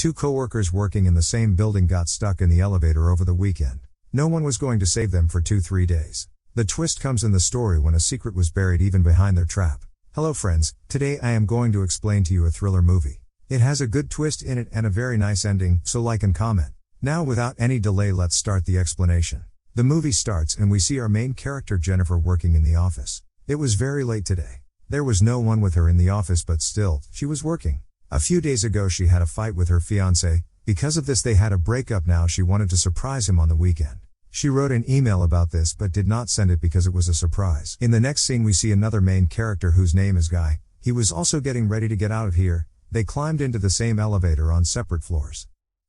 Two coworkers working in the same building got stuck in the elevator over the weekend. No one was going to save them for 2-3 days. The twist comes in the story when a secret was buried even behind their trap. Hello friends, today I am going to explain to you a thriller movie. It has a good twist in it and a very nice ending, so like and comment. Now without any delay, let's start the explanation. The movie starts and we see our main character Jennifer working in the office. It was very late today. There was no one with her in the office, but still, she was working. A few days ago she had a fight with her fiancé. Because of this they had a breakup. Now she wanted to surprise him on the weekend. She wrote an email about this but did not send it because it was a surprise. In the next scene we see another main character whose name is Guy. He was also getting ready to get out of here. They climbed into the same elevator on separate floors.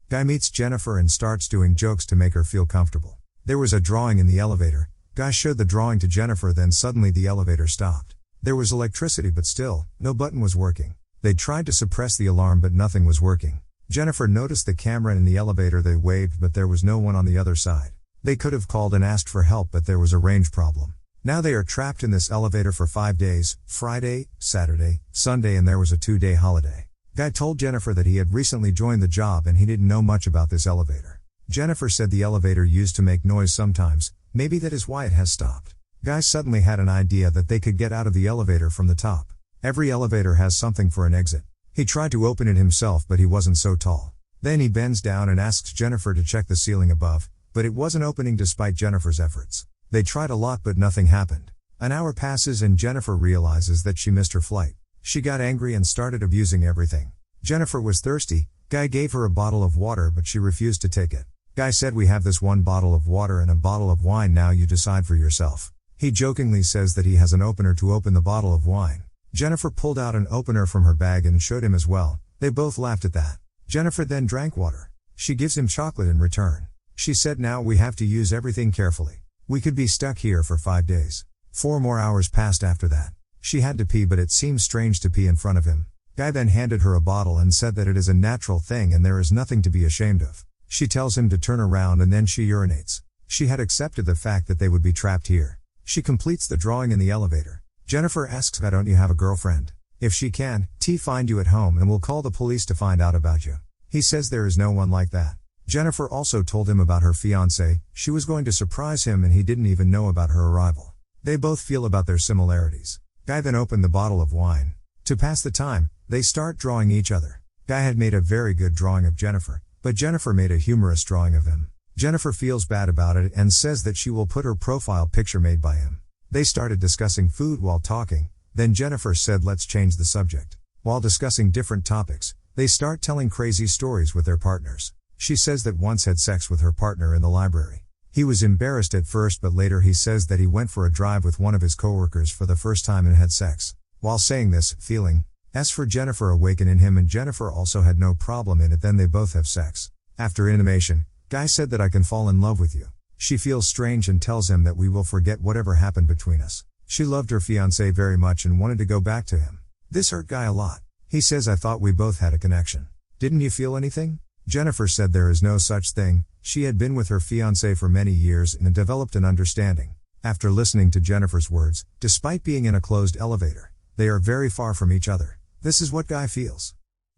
Guy meets Jennifer and starts doing jokes to make her feel comfortable. There was a drawing in the elevator. Guy showed the drawing to Jennifer, then suddenly the elevator stopped. There was electricity but still, no button was working. They tried to suppress the alarm but nothing was working. Jennifer noticed the camera in the elevator. They waved but there was no one on the other side. They could have called and asked for help but there was a range problem. Now they are trapped in this elevator for 5 days, Friday, Saturday, Sunday, and there was a 2-day holiday. Guy told Jennifer that he had recently joined the job and he didn't know much about this elevator. Jennifer said the elevator used to make noise sometimes, maybe that is why it has stopped. Guy suddenly had an idea that they could get out of the elevator from the top. Every elevator has something for an exit. He tried to open it himself but he wasn't so tall. Then he bends down and asks Jennifer to check the ceiling above, but it wasn't opening despite Jennifer's efforts. They tried a lot but nothing happened. An hour passes and Jennifer realizes that she missed her flight. She got angry and started abusing everything. Jennifer was thirsty. Guy gave her a bottle of water but she refused to take it. Guy said, "We have this one bottle of water and a bottle of wine, now you decide for yourself." He jokingly says that he has an opener to open the bottle of wine. Jennifer pulled out an opener from her bag and showed him as well. They both laughed at that. Jennifer then drank water. She gives him chocolate in return. She said, "Now we have to use everything carefully. We could be stuck here for 5 days. 4 more hours passed after that. She had to pee but it seemed strange to pee in front of him. Guy then handed her a bottle and said that it is a natural thing and there is nothing to be ashamed of. She tells him to turn around and then she urinates. She had accepted the fact that they would be trapped here. She completes the drawing in the elevator. Jennifer asks, "Why don't you have a girlfriend? If she can, find you at home and we'll call the police to find out about you." He says there is no one like that. Jennifer also told him about her fiancé. She was going to surprise him and he didn't even know about her arrival. They both feel about their similarities. Guy then opened the bottle of wine. To pass the time, they start drawing each other. Guy had made a very good drawing of Jennifer, but Jennifer made a humorous drawing of him. Jennifer feels bad about it and says that she will put her profile picture made by him. They started discussing food while talking, then Jennifer said, "Let's change the subject." While discussing different topics, they start telling crazy stories with their partners. She says that once had sex with her partner in the library. He was embarrassed at first but later he says that he went for a drive with one of his coworkers for the first time and had sex. While saying this, feeling for Jennifer awakened in him and Jennifer also had no problem in it. Then they both have sex. After intimation, Guy said that, "I can fall in love with you." She feels strange and tells him that we will forget whatever happened between us. She loved her fiancé very much and wanted to go back to him. This hurt Guy a lot. He says, "I thought we both had a connection. Didn't you feel anything?" Jennifer said there is no such thing. She had been with her fiancé for many years and had developed an understanding. After listening to Jennifer's words, despite being in a closed elevator, they are very far from each other. This is what Guy feels.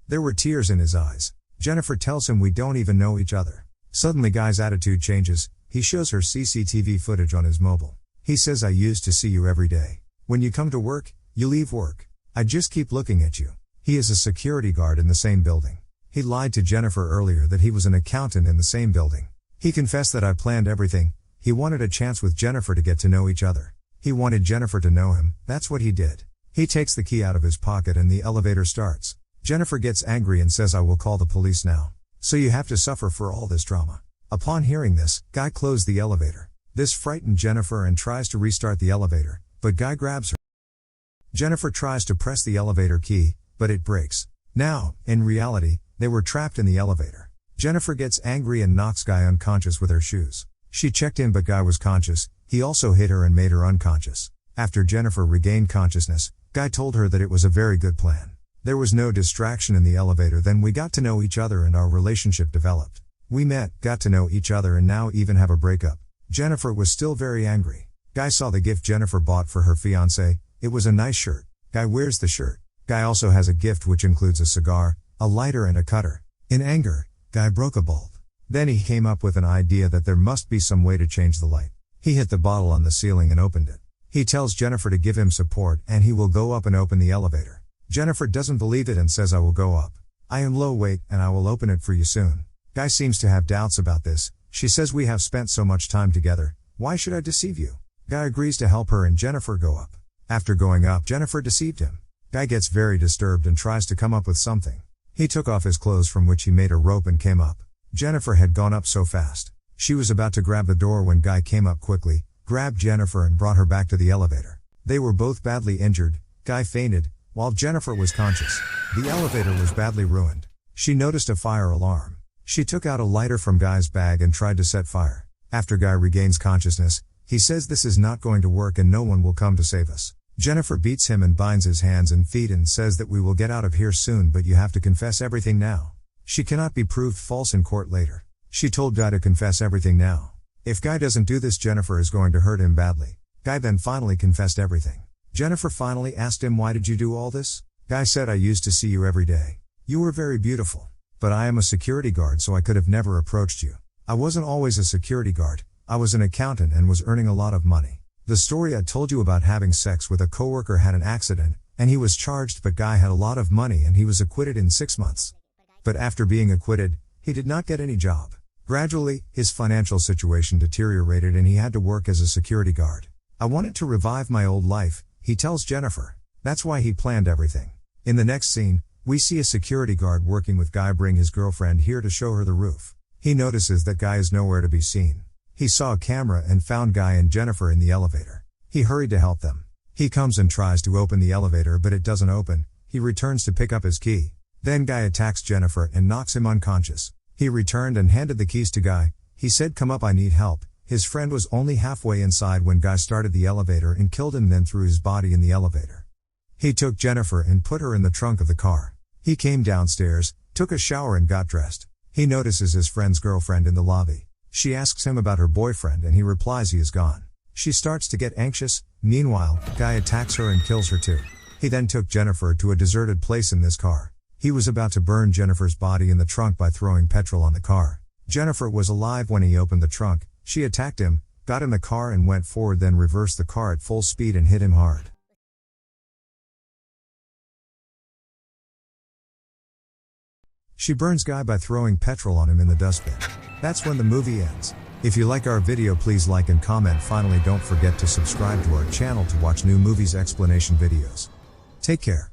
There were tears in his eyes. Jennifer tells him, "We don't even know each other." Suddenly Guy's attitude changes. He shows her CCTV footage on his mobile. He says, "I used to see you every day. When you come to work, you leave work. I just keep looking at you." He is a security guard in the same building. He lied to Jennifer earlier that he was an accountant in the same building. He confessed that, "I planned everything." He wanted a chance with Jennifer to get to know each other. He wanted Jennifer to know him. That's what he did. He takes the key out of his pocket and the elevator starts. Jennifer gets angry and says, "I will call the police now. So you have to suffer for all this drama." Upon hearing this, Guy closed the elevator. This frightened Jennifer and tries to restart the elevator, but Guy grabs her. Jennifer tries to press the elevator key, but it breaks. Now, in reality, they were trapped in the elevator. Jennifer gets angry and knocks Guy unconscious with her shoes. She checked in but Guy was conscious. He also hit her and made her unconscious. After Jennifer regained consciousness, Guy told her that it was a very good plan. There was no distraction in the elevator. Then we got to know each other and our relationship developed. We met, got to know each other and now even have a breakup. Jennifer was still very angry. Guy saw the gift Jennifer bought for her fiancé. It was a nice shirt. Guy wears the shirt. Guy also has a gift which includes a cigar, a lighter and a cutter. In anger, Guy broke a bulb. Then he came up with an idea that there must be some way to change the light. He hit the bottle on the ceiling and opened it. He tells Jennifer to give him support and he will go up and open the elevator. Jennifer doesn't believe it and says, I will go up. I am low weight and I will open it for you soon. Guy seems to have doubts about this. She says, we have spent so much time together. Why should I deceive you? Guy agrees to help her and Jennifer go up. After going up, Jennifer deceived him. Guy gets very disturbed and tries to come up with something. He took off his clothes from which he made a rope and came up. Jennifer had gone up so fast. She was about to grab the door when Guy came up quickly, grabbed Jennifer and brought her back to the elevator. They were both badly injured. Guy fainted, while Jennifer was conscious. The elevator was badly ruined. She noticed a fire alarm. She took out a lighter from Guy's bag and tried to set fire. After Guy regains consciousness, he says this is not going to work and no one will come to save us. Jennifer beats him and binds his hands and feet and says that we will get out of here soon but you have to confess everything now. She cannot be proved false in court later. She told Guy to confess everything now. If Guy doesn't do this, Jennifer is going to hurt him badly. Guy then finally confessed everything. Jennifer finally asked him, why did you do all this? Guy said, I used to see you every day. You were very beautiful. But I am a security guard so I could have never approached you. I wasn't always a security guard. I was an accountant and was earning a lot of money. The story I told you about having sex with a coworker had an accident, and he was charged but Guy had a lot of money and he was acquitted in 6 months. But after being acquitted, he did not get any job. Gradually, his financial situation deteriorated and he had to work as a security guard. I wanted to revive my old life, he tells Jennifer. That's why he planned everything. In the next scene, we see a security guard working with Guy bring his girlfriend here to show her the roof. He notices that Guy is nowhere to be seen. He saw a camera and found Guy and Jennifer in the elevator. He hurried to help them. He comes and tries to open the elevator but it doesn't open. He returns to pick up his key. Then Guy attacks Jennifer and knocks him unconscious. He returned and handed the keys to Guy. He said, come up, I need help. His friend was only halfway inside when Guy started the elevator and killed him, then threw his body in the elevator. He took Jennifer and put her in the trunk of the car. He came downstairs, took a shower and got dressed. He notices his friend's girlfriend in the lobby. She asks him about her boyfriend and he replies he is gone. She starts to get anxious. Meanwhile, Guy attacks her and kills her too. He then took Jennifer to a deserted place in this car. He was about to burn Jennifer's body in the trunk by throwing petrol on the car. Jennifer was alive when he opened the trunk. She attacked him, got in the car and went forward, then reversed the car at full speed and hit him hard. She burns Guy by throwing petrol on him in the dustbin. That's when the movie ends. If you like our video, please like and comment. Finally, don't forget to subscribe to our channel to watch new movies explanation videos. Take care.